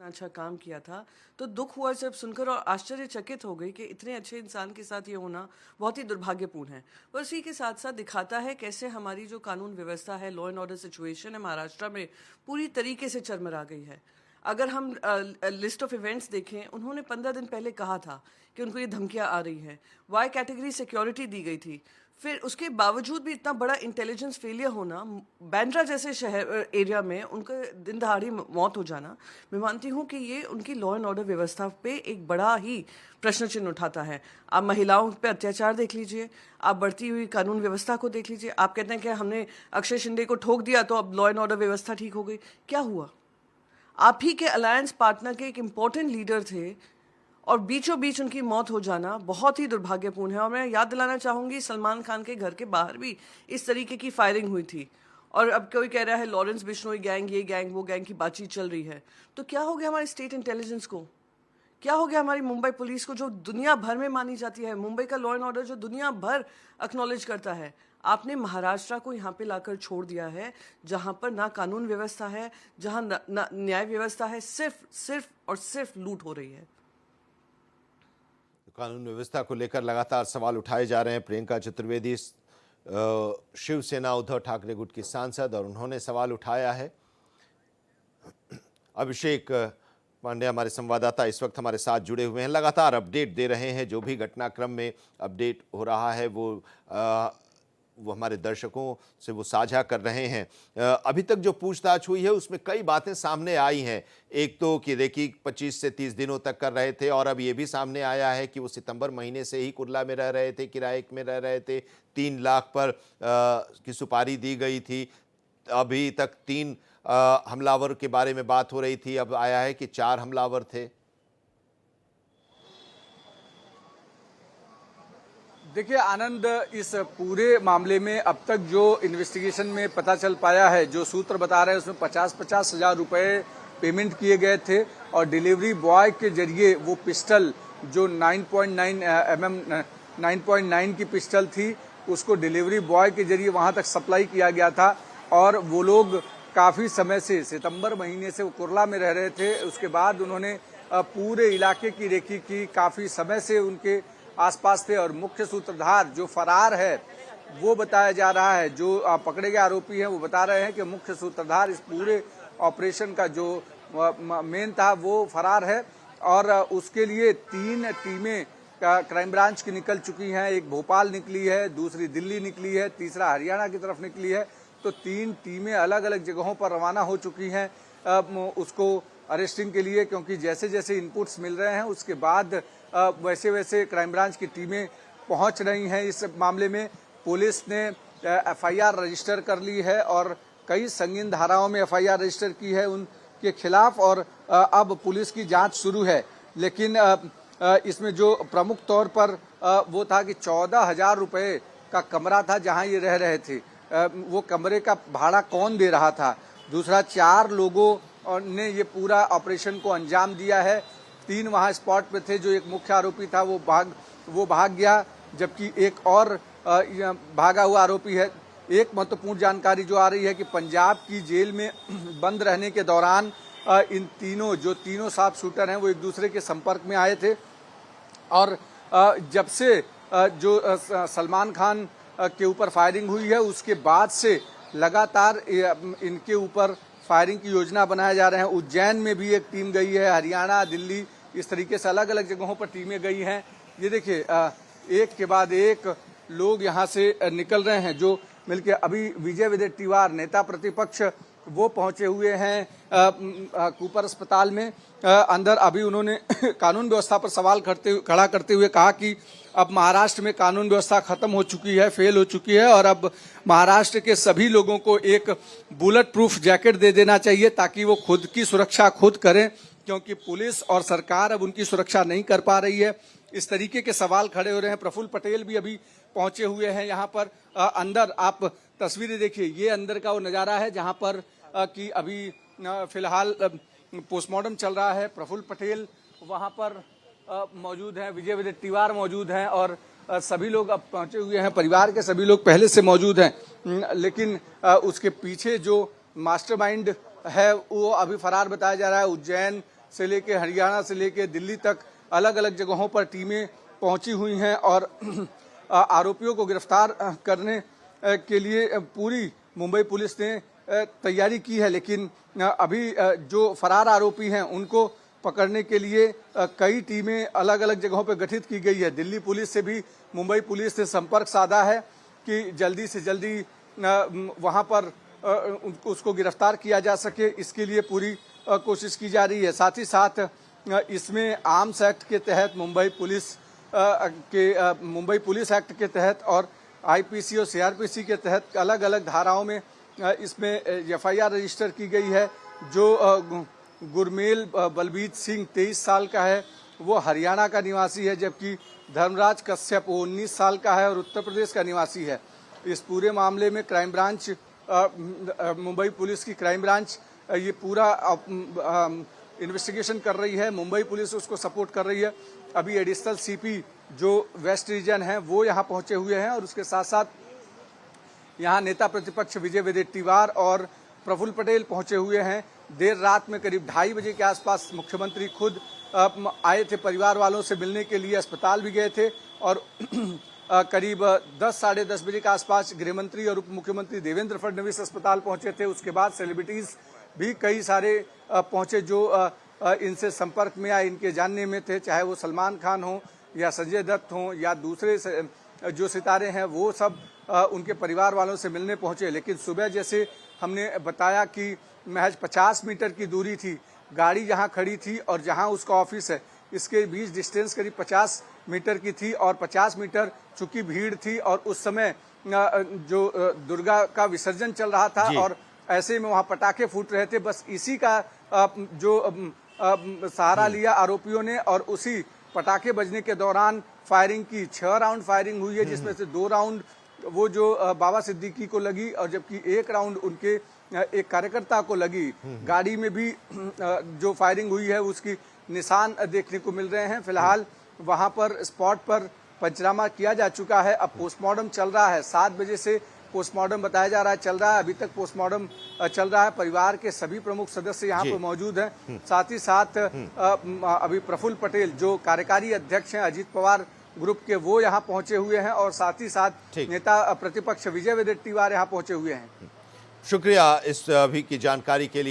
अच्छा काम किया था, तो दुख हुआ जब सुनकर और आश्चर्यचकित हो गई कि इतने अच्छे इंसान के साथ ये होना बहुत ही दुर्भाग्यपूर्ण है। और इसी के साथ-साथ दिखाता है कैसे हमारी जो कानून व्यवस्था है, लॉ एंड ऑर्डर सिचुएशन है महाराष्ट्र में पूरी तरीके से चरमरा गई है। अगर हम लिस्ट ऑफ इवेंट्स देखें, उन्होंने 15 दिन पहले कहा था कि उनको ये धमकियाँ आ रही हैं। वाई कैटेगरी सिक्योरिटी दी गई थी। फिर उसके बावजूद भी इतना बड़ा इंटेलिजेंस फेलियर होना, बांद्रा जैसे शहर एरिया में उनका दिन दहाड़ी मौत हो जाना, मैं मानती हूँ कि ये उनकी लॉ एंड ऑर्डर व्यवस्था पे एक बड़ा ही प्रश्न चिन्ह उठाता है। आप महिलाओं पे अत्याचार देख लीजिए, आप बढ़ती हुई कानून व्यवस्था को देख लीजिए। आप कहते हैं कि हमने अक्षय शिंदे को ठोक दिया तो अब लॉ एंड ऑर्डर व्यवस्था ठीक हो गई। क्या हुआ? आप ही के अलायंस पार्टनर के एक इम्पोर्टेंट लीडर थे और बीचों बीच उनकी मौत हो जाना बहुत ही दुर्भाग्यपूर्ण है। और मैं याद दिलाना चाहूँगी, सलमान खान के घर के बाहर भी इस तरीके की फायरिंग हुई थी। और अब कोई कह रहा है लॉरेंस बिश्नोई गैंग, ये गैंग, वो गैंग की बातचीत चल रही है। तो क्या हो गया हमारे स्टेट इंटेलिजेंस को? क्या हो गया हमारी मुंबई पुलिस को, जो दुनिया भर में मानी जाती है? मुंबई का लॉ एंड ऑर्डर जो दुनिया भर एक्नॉलेज करता है। आपने महाराष्ट्र को यहाँ पे लाकर छोड़ दिया है, जहाँ पर ना कानून व्यवस्था है, जहाँ ना न्याय व्यवस्था है, सिर्फ लूट हो रही है। कानून व्यवस्था को लेकर लगातार सवाल उठाए जा रहे हैं। प्रियंका चतुर्वेदी शिवसेना उद्धव ठाकरे गुट की सांसद, और उन्होंने सवाल उठाया है। अभिषेक पांडे हमारे संवाददाता इस वक्त हमारे साथ जुड़े हुए हैं, लगातार अपडेट दे रहे हैं। जो भी घटनाक्रम में अपडेट हो रहा है वो हमारे दर्शकों से वो साझा कर रहे हैं। अभी तक जो पूछताछ हुई है उसमें कई बातें सामने आई हैं। एक तो कि रेकी 25 से 30 दिनों तक कर रहे थे, और अब ये भी सामने आया है कि वो सितंबर महीने से ही कुर्ला में रह रहे थे, किराए में रह रहे थे। 3 लाख पर की सुपारी दी गई थी। अभी तक 3 हमलावर के बारे में बात हो रही थी, अब आया है कि 4 हमलावर थे। देखिए आनंद, इस पूरे मामले में अब तक जो इन्वेस्टिगेशन में पता चल पाया है, जो सूत्र बता रहे हैं उसमें 50-50 हजार रुपए पेमेंट किए गए थे, और डिलीवरी बॉय के जरिए वो पिस्टल जो 9.9 की पिस्टल थी, उसको डिलीवरी बॉय के जरिए वहां तक सप्लाई किया गया था। और वो लोग काफी समय से, सितंबर महीने से वो कुर्ला में रह रहे थे। उसके बाद उन्होंने पूरे इलाके की रेकी की, काफी समय से उनके आसपास थे। और मुख्य सूत्रधार जो फरार है वो बताया जा रहा है, जो पकड़े गए आरोपी हैं वो बता रहे हैं कि मुख्य सूत्रधार इस पूरे ऑपरेशन का जो मेन था वो फरार है। और उसके लिए 3 टीमें क्राइम ब्रांच की निकल चुकी हैं। एक भोपाल निकली है, दूसरी दिल्ली निकली है, तीसरा हरियाणा की तरफ निकली है। तो 3 टीमें अलग अलग जगहों पर रवाना हो चुकी हैं उसको अरेस्टिंग के लिए, क्योंकि जैसे जैसे इनपुट्स मिल रहे हैं उसके बाद वैसे वैसे क्राइम ब्रांच की टीमें पहुंच रही हैं। इस मामले में पुलिस ने एफआईआर रजिस्टर कर ली है और कई संगीन धाराओं में एफआईआर रजिस्टर की है उनके खिलाफ, और अब पुलिस की जांच शुरू है। लेकिन इसमें जो प्रमुख तौर पर वो था कि 14,000 रुपये का कमरा था जहां ये रह रहे थे। वो कमरे का भाड़ा कौन दे रहा था? दूसरा, 4 लोगों ने ये पूरा ऑपरेशन को अंजाम दिया है। 3 वहां स्पॉट पे थे। जो एक मुख्य आरोपी था वो भाग गया, जबकि एक और भागा हुआ आरोपी है। एक महत्वपूर्ण जानकारी जो आ रही है कि पंजाब की जेल में बंद रहने के दौरान इन तीनों शार्प शूटर हैं वो एक दूसरे के संपर्क में आए थे। और जब से जो सलमान खान के ऊपर फायरिंग हुई है उसके बाद से लगातार इनके ऊपर फायरिंग की योजना बनाए जा रहे हैं। उज्जैन में भी एक टीम गई है, हरियाणा, दिल्ली, इस तरीके से अलग अलग जगहों पर टीमें गई हैं। ये देखिए एक के बाद एक लोग यहाँ से निकल रहे हैं। जो मिलके अभी विजय वडेट्टीवार नेता प्रतिपक्ष वो पहुंचे हुए हैं कूपर अस्पताल में अंदर। अभी उन्होंने कानून व्यवस्था पर सवाल खड़ा करते हुए कहा कि अब महाराष्ट्र में कानून व्यवस्था खत्म हो चुकी है, फेल हो चुकी है, और अब महाराष्ट्र के सभी लोगों को एक बुलेट प्रूफ जैकेट दे देना चाहिए ताकि वो खुद की सुरक्षा खुद करें, क्योंकि पुलिस और सरकार अब उनकी सुरक्षा नहीं कर पा रही है। इस तरीके के सवाल खड़े हो रहे हैं। प्रफुल्ल पटेल भी अभी पहुंचे हुए हैं यहाँ पर अंदर। आप तस्वीरें देखिए, ये अंदर का वो नज़ारा है जहाँ पर कि अभी फिलहाल पोस्टमार्टम चल रहा है। प्रफुल्ल पटेल वहाँ पर मौजूद हैं, विजय वडेट्टीवार मौजूद हैं, और सभी लोग अब पहुंचे हुए हैं। परिवार के सभी लोग पहले से मौजूद हैं, लेकिन उसके पीछे जो मास्टरमाइंड है वो अभी फरार बताया जा रहा है। उज्जैन से लेके हरियाणा से लेके दिल्ली तक अलग अलग जगहों पर टीमें पहुंची हुई हैं और आरोपियों को गिरफ्तार करने के लिए पूरी मुंबई पुलिस ने तैयारी की है। लेकिन अभी जो फरार आरोपी हैं उनको पकड़ने के लिए कई टीमें अलग अलग जगहों पर गठित की गई है। दिल्ली पुलिस से भी मुंबई पुलिस ने संपर्क साधा है कि जल्दी से जल्दी वहां पर उसको गिरफ्तार किया जा सके, इसके लिए पूरी कोशिश की जा रही है। साथ ही साथ इसमें आर्म्स एक्ट के तहत मुंबई पुलिस एक्ट के तहत और आईपीसी और सीआरपीसी के तहत अलग अलग धाराओं में इसमें एफआईआर रजिस्टर की गई है। जो गुरमेल बलबीत सिंह 23 साल का है, वो हरियाणा का निवासी है, जबकि धर्मराज कश्यप वो 19 साल का है और उत्तर प्रदेश का निवासी है। इस पूरे मामले में क्राइम ब्रांच मुंबई पुलिस की क्राइम ब्रांच ये पूरा इन्वेस्टिगेशन कर रही है। मुंबई पुलिस उसको सपोर्ट कर रही है। अभी एडिशनल सीपी जो वेस्ट रीजन है वो यहाँ पहुंचे हुए हैं और उसके साथ साथ यहाँ नेता प्रतिपक्ष विजय वडेट्टीवार और प्रफुल्ल पटेल पहुंचे हुए हैं। देर रात में करीब 2:30 बजे के आसपास मुख्यमंत्री खुद आए थे, परिवार वालों से मिलने के लिए अस्पताल भी गए थे और करीब 10 साढ़े 10 बजे के आसपास गृह मंत्री और उप मुख्यमंत्री देवेंद्र फडणवीस अस्पताल पहुंचे थे। उसके बाद सेलिब्रिटीज भी कई सारे पहुंचे जो इनसे संपर्क में आए, इनके जानने में थे, चाहे वो सलमान खान हो या संजय दत्त हो या दूसरे जो सितारे हैं, वो सब उनके परिवार वालों से मिलने पहुंचे। लेकिन सुबह जैसे हमने बताया कि महज 50 मीटर की दूरी थी, गाड़ी जहां खड़ी थी और जहां उसका ऑफिस है, इसके बीच डिस्टेंस करीब 50 मीटर की थी और 50 मीटर चूंकि भीड़ थी और उस समय जो दुर्गा का विसर्जन चल रहा था और ऐसे में वहां पटाखे फूट रहे थे। बस इसी का जो सहारा लिया आरोपियों ने और उसी पटाखे बजने के दौरान फायरिंग की। 6 राउंड फायरिंग हुई है, जिसमें से 2 राउंड वो जो बाबा सिद्दीकी को लगी और जबकि 1 राउंड उनके एक कार्यकर्ता को लगी। गाड़ी में भी जो फायरिंग हुई है उसकी निशान देखने को मिल रहे हैं। फिलहाल वहां पर स्पॉट पर पंचनामा किया जा चुका है। अब पोस्टमार्टम चल रहा है। 7 बजे से पोस्टमार्टम बताया जा रहा है चल रहा है। अभी तक पोस्टमार्टम चल रहा है। परिवार के सभी प्रमुख सदस्य यहाँ पर मौजूद हैं। साथ ही साथ अभी प्रफुल्ल पटेल जो कार्यकारी अध्यक्ष हैं अजीत पवार ग्रुप के, वो यहाँ पहुंचे हुए हैं और साथ ही साथ नेता प्रतिपक्ष विजय वडेट्टीवार यहाँ पहुंचे हुए हैं। शुक्रिया इस अभी की जानकारी के लिए।